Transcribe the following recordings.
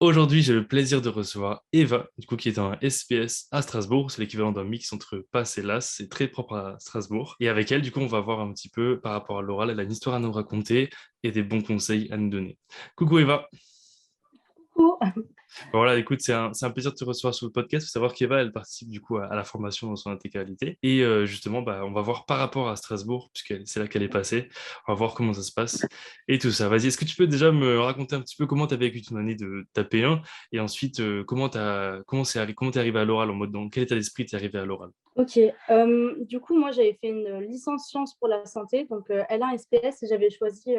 Aujourd'hui, j'ai le plaisir de recevoir Eva, du coup, qui est en SPS à Strasbourg. C'est l'équivalent d'un mix entre PASS et LAS. C'est très propre à Strasbourg. Et avec elle, du coup, on va voir un petit peu par rapport à l'oral. Elle a une histoire à nous raconter et des bons conseils à nous donner. Coucou Eva. Coucou. Bon, voilà, écoute, c'est un plaisir de te recevoir sur le podcast. Il faut savoir qu'Eva, elle participe du coup à la formation dans son intégralité. Et justement, bah, on va voir par rapport à Strasbourg, puisque c'est là qu'elle est passée. On va voir comment ça se passe et tout ça. Vas-y, est-ce que tu peux déjà me raconter un petit peu comment tu as vécu ton année de ta P1 et ensuite comment t'es arrivé à l'oral en mode dans quel état d'esprit t'es arrivé à l'oral? Ok. Du coup, moi, j'avais fait une licence sciences pour la santé, donc L1 SPS, et j'avais choisi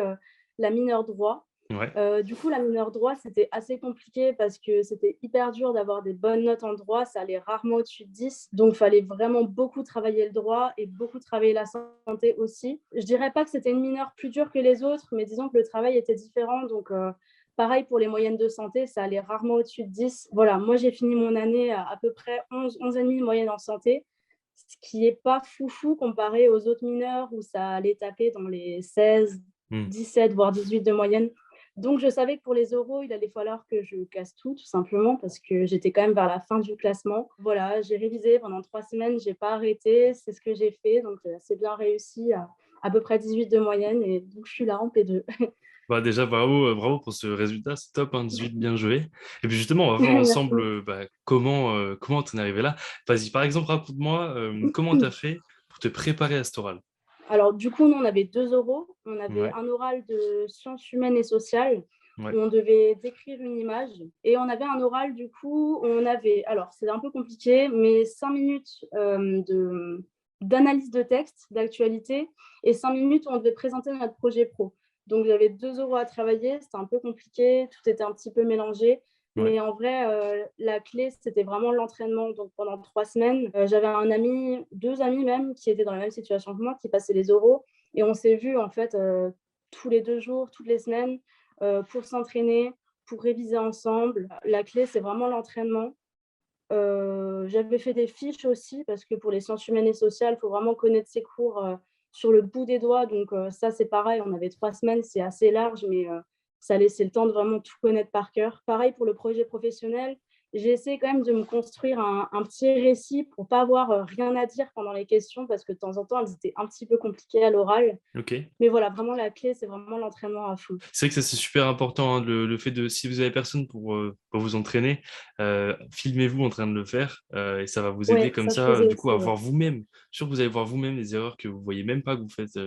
la mineure droit. Ouais, Du coup, la mineure droit, c'était assez compliqué parce que c'était hyper dur d'avoir des bonnes notes en droit. Ça allait rarement au-dessus de 10. Donc, il fallait vraiment beaucoup travailler le droit et beaucoup travailler la santé aussi. Je dirais pas que c'était une mineure plus dure que les autres, mais disons que le travail était différent. Donc, pareil pour les moyennes de santé, ça allait rarement au-dessus de 10. Voilà, moi, j'ai fini mon année à peu près 11,5 de moyenne en santé, ce qui n'est pas foufou comparé aux autres mineurs où ça allait taper dans les 16, hmm, 17, voire 18 de moyenne. Donc, je savais que pour les oraux, il allait falloir que je casse tout simplement, parce que j'étais quand même vers la fin du classement. Voilà, j'ai révisé pendant 3 semaines, je n'ai pas arrêté, c'est ce que j'ai fait. Donc, c'est bien réussi à peu près 18 de moyenne. Et donc, je suis là en P2. bah déjà, bravo, bravo pour ce résultat, c'est top, hein, 18, bien joué. Et puis justement, on va voir ensemble Merci. bah, comment t'en es arrivé là. Vas-y, par exemple, raconte-moi comment t'as fait pour te préparer à cet oral. Alors, du coup, nous, on avait deux oraux. On avait Ouais, un oral de sciences humaines et sociales ouais, où on devait décrire une image. Et on avait un oral, du coup, où on avait, alors c'est un peu compliqué, mais 5 minutes d'analyse de texte, d'actualité, et 5 minutes où on devait présenter notre projet pro. Donc, j'avais deux oraux à travailler. C'était un peu compliqué. Tout était un petit peu mélangé. ouais. Mais en vrai, la clé, c'était vraiment l'entraînement. Donc, pendant 3 semaines, j'avais un ami, deux amis même, qui étaient dans la même situation que moi, qui passaient les oraux. Et on s'est vus, en fait, tous les 2 jours, toutes les semaines, pour s'entraîner, pour réviser ensemble. La clé, c'est vraiment l'entraînement. J'avais fait des fiches aussi, parce que pour les sciences humaines et sociales, il faut vraiment connaître ses cours sur le bout des doigts. Donc, ça, c'est pareil. On avait 3 semaines, c'est assez large, mais ça laissait le temps de vraiment tout connaître par cœur. Pareil pour le projet professionnel. J'ai essayé quand même de me construire un petit récit pour ne pas avoir rien à dire pendant les questions, parce que de temps en temps, elles étaient un petit peu compliquées à l'oral. Ok. Mais voilà, vraiment, la clé, c'est vraiment l'entraînement à fond. C'est vrai que ça, c'est super important, hein, le fait de, si vous avez personne pour vous entraîner, filmez-vous en train de le faire, et ça va vous aider Ouais, comme ça, je ça, faisais du coup, aussi. à Ouais. voir vous-même. Je suis sûr que vous allez voir vous-même les erreurs que vous voyez même pas que vous faites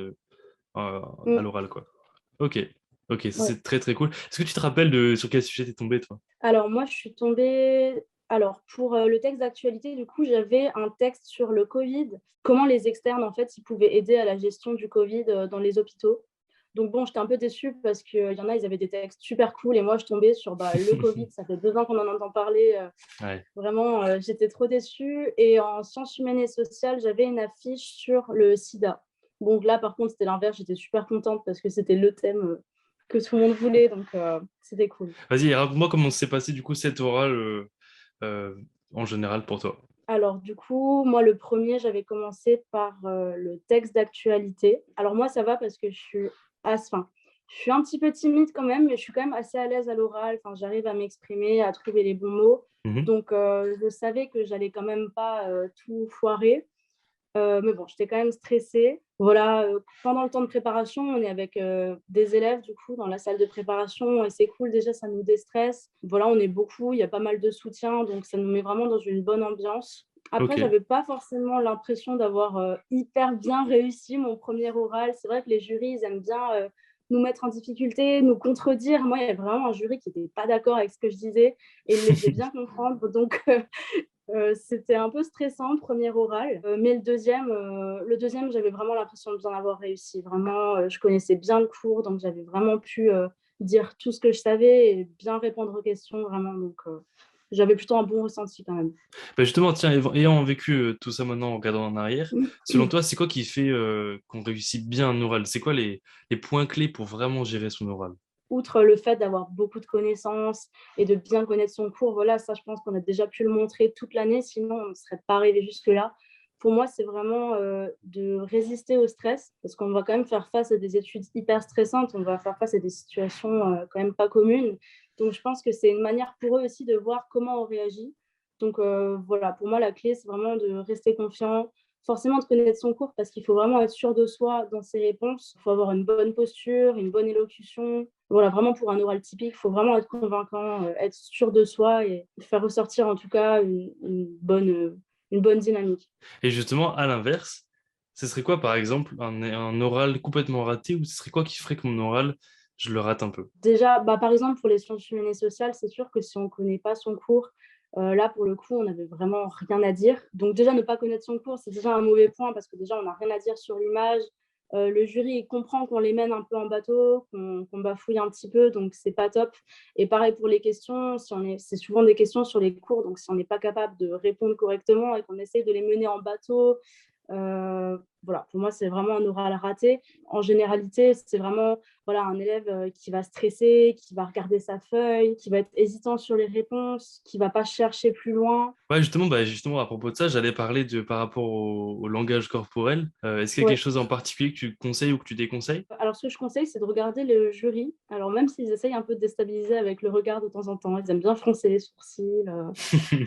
à Mm, l'oral, quoi. Ok, ok, ça ouais. c'est très très cool. Est-ce que tu te rappelles de sur quel sujet t'es tombé, toi? Alors moi, je suis tombée. Alors pour le texte d'actualité, du coup, j'avais un texte sur le Covid, comment les externes, en fait, ils pouvaient aider à la gestion du Covid dans les hôpitaux. Donc bon, j'étais un peu déçue parce qu'il y en a, ils avaient des textes super cool et moi, je tombais sur le Covid. Ça fait 2 ans qu'on en entend parler. Ouais, Vraiment, j'étais trop déçue. Et en sciences humaines et sociales, j'avais une affiche sur le sida. Donc là, par contre, c'était l'inverse. J'étais super contente parce que c'était le thème que tout le monde voulait. Donc, c'était cool. vas-y, raconte-moi comment s'est passé du coup cet oral euh, en général pour toi. Alors, du coup, moi, le premier, j'avais commencé par le texte d'actualité. Alors, moi, ça va parce que je suis un petit peu timide quand même, mais je suis quand même assez à l'aise à l'oral. Enfin, j'arrive à m'exprimer, à trouver les bons mots. Mhm. Donc, je savais que j'allais quand même pas tout foirer. Mais bon, j'étais quand même stressée. Voilà, pendant le temps de préparation, on est avec des élèves, du coup, dans la salle de préparation et c'est cool, déjà, ça nous déstresse. Voilà, on est beaucoup, il y a pas mal de soutien, donc ça nous met vraiment dans une bonne ambiance. Ok. Après, j'avais pas forcément l'impression d'avoir hyper bien réussi mon premier oral. C'est vrai que les jurys, ils aiment bien nous mettre en difficulté, nous contredire. Moi, il y avait vraiment un jury qui n'était pas d'accord avec ce que je disais et il me faisait bien comprendre. Donc, c'était un peu stressant, premier oral, mais le deuxième, j'avais vraiment l'impression de bien avoir réussi. Vraiment, je connaissais bien le cours, donc j'avais vraiment pu dire tout ce que je savais et bien répondre aux questions, vraiment. Donc, j'avais plutôt un bon ressenti quand même. Bah justement, tiens, ayant vécu tout ça maintenant en regardant en arrière, selon toi, c'est quoi qui fait qu'on réussit bien un oral? C'est quoi les points clés pour vraiment gérer son oral? Outre le fait d'avoir beaucoup de connaissances et de bien connaître son cours, voilà, ça, je pense qu'on a déjà pu le montrer toute l'année, sinon on ne serait pas arrivé jusque-là. Pour moi, c'est vraiment de résister au stress, parce qu'on va quand même faire face à des études hyper stressantes, on va faire face à des situations quand même pas communes. Donc je pense que c'est une manière pour eux aussi de voir comment on réagit. Donc voilà, pour moi, la clé, c'est vraiment de rester confiant, forcément de connaître son cours parce qu'il faut vraiment être sûr de soi dans ses réponses. Il faut avoir une bonne posture, une bonne élocution. Voilà, vraiment pour un oral typique, il faut vraiment être convaincant, être sûr de soi et faire ressortir en tout cas une bonne dynamique. Et justement, à l'inverse, ce serait quoi, par exemple, un oral complètement raté, ou ce serait quoi qui ferait que mon oral, je le rate un peu? Déjà, bah, par exemple, pour les sciences humaines et sociales, c'est sûr que si on ne connaît pas son cours, là, pour le coup, on n'avait vraiment rien à dire. Donc déjà, ne pas connaître son cours, c'est déjà un mauvais point parce que déjà, on n'a rien à dire sur l'image. Le jury, il comprend qu'on les mène un peu en bateau, qu'on bafouille un petit peu, donc c'est pas top. Et pareil pour les questions, si c'est souvent des questions sur les cours, donc si on n'est pas capable de répondre correctement et qu'on essaye de les mener en bateau, voilà, pour moi, c'est vraiment un oral raté. En généralité, c'est vraiment voilà, un élève qui va stresser, qui va regarder sa feuille, qui va être hésitant sur les réponses, qui va pas chercher plus loin. Ouais, justement, justement, à propos de ça, j'allais parler par rapport au langage corporel. Est-ce qu'il y a quelque Ouais. chose en particulier que tu conseilles ou que tu déconseilles? Alors, ce que je conseille, c'est de regarder le jury. Alors, même s'ils essayent un peu de déstabiliser avec le regard de temps en temps, ils aiment bien froncer les sourcils,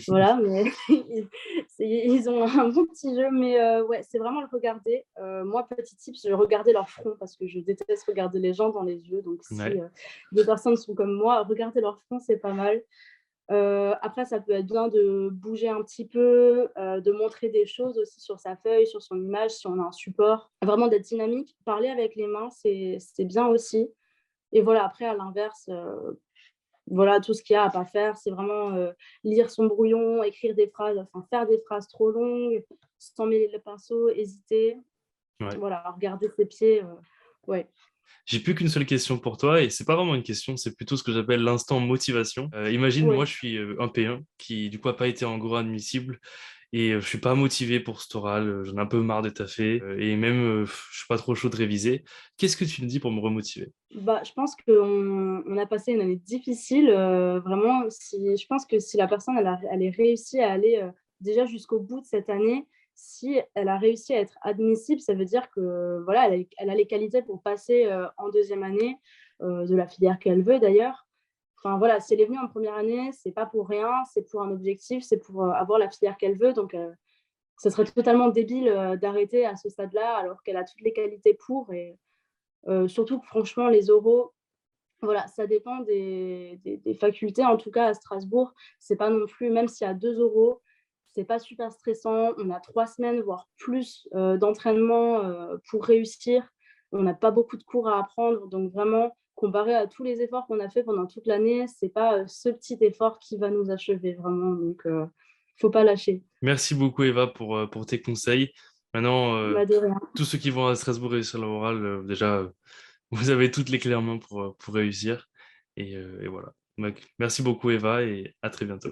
voilà, mais ils ont un bon petit jeu. Mais ouais, c'est vraiment le regarder. Moi, petit tips, je regardais leur front parce que je déteste regarder les gens dans les yeux. Donc, si Ouais. des personnes sont comme moi, regarder leur front, c'est pas mal. Après, ça peut être bien de bouger un petit peu, de montrer des choses aussi sur sa feuille, sur son image, si on a un support. Vraiment d'être dynamique. Parler avec les mains, c'est bien aussi. Et voilà, après, à l'inverse, voilà, tout ce qu'il y a à pas faire, c'est vraiment lire son brouillon, écrire des phrases, enfin faire des phrases trop longues, sans mêler le pinceau, hésiter. Ouais. Voilà, regarder ses pieds. Ouais. J'ai plus qu'une seule question pour toi, et c'est pas vraiment une question, c'est plutôt ce que j'appelle l'instant motivation. Imagine, moi, Oui. je suis un P1 qui, du coup, a pas été en gros admissible, et je suis pas motivé pour cet oral, j'en ai un peu marre de taffer, et même, je suis pas trop chaud de réviser. Qu'est-ce que tu me dis pour me remotiver? Bah, je pense qu'on a passé une année difficile, vraiment je pense que si la personne elle est réussi à aller, déjà jusqu'au bout de cette année, si elle a réussi à être admissible, ça veut dire que, voilà, elle a les qualités pour passer, en deuxième année, de la filière qu'elle veut d'ailleurs. Enfin voilà, si elle est venue en première année, c'est pas pour rien, c'est pour un objectif, c'est pour, avoir la filière qu'elle veut donc ce serait totalement débile, d'arrêter à ce stade-là alors qu'elle a toutes les qualités pour et surtout que franchement les oraux, voilà, ça dépend des facultés. En tout cas, à Strasbourg, c'est pas non plus, même s'il y a 2 oraux, c'est pas super stressant. On a 3 semaines, voire plus, d'entraînement, pour réussir. On n'a pas beaucoup de cours à apprendre. Donc vraiment, comparé à tous les efforts qu'on a fait pendant toute l'année, c'est pas, ce petit effort qui va nous achever vraiment. Donc faut pas lâcher. Merci beaucoup, Eva, pour tes conseils. Maintenant, Bah, de rien. tous ceux qui vont à Strasbourg réussir leur oral, déjà, vous avez toutes les clés en main pour réussir. Et voilà. Donc, merci beaucoup, Eva, et à très bientôt.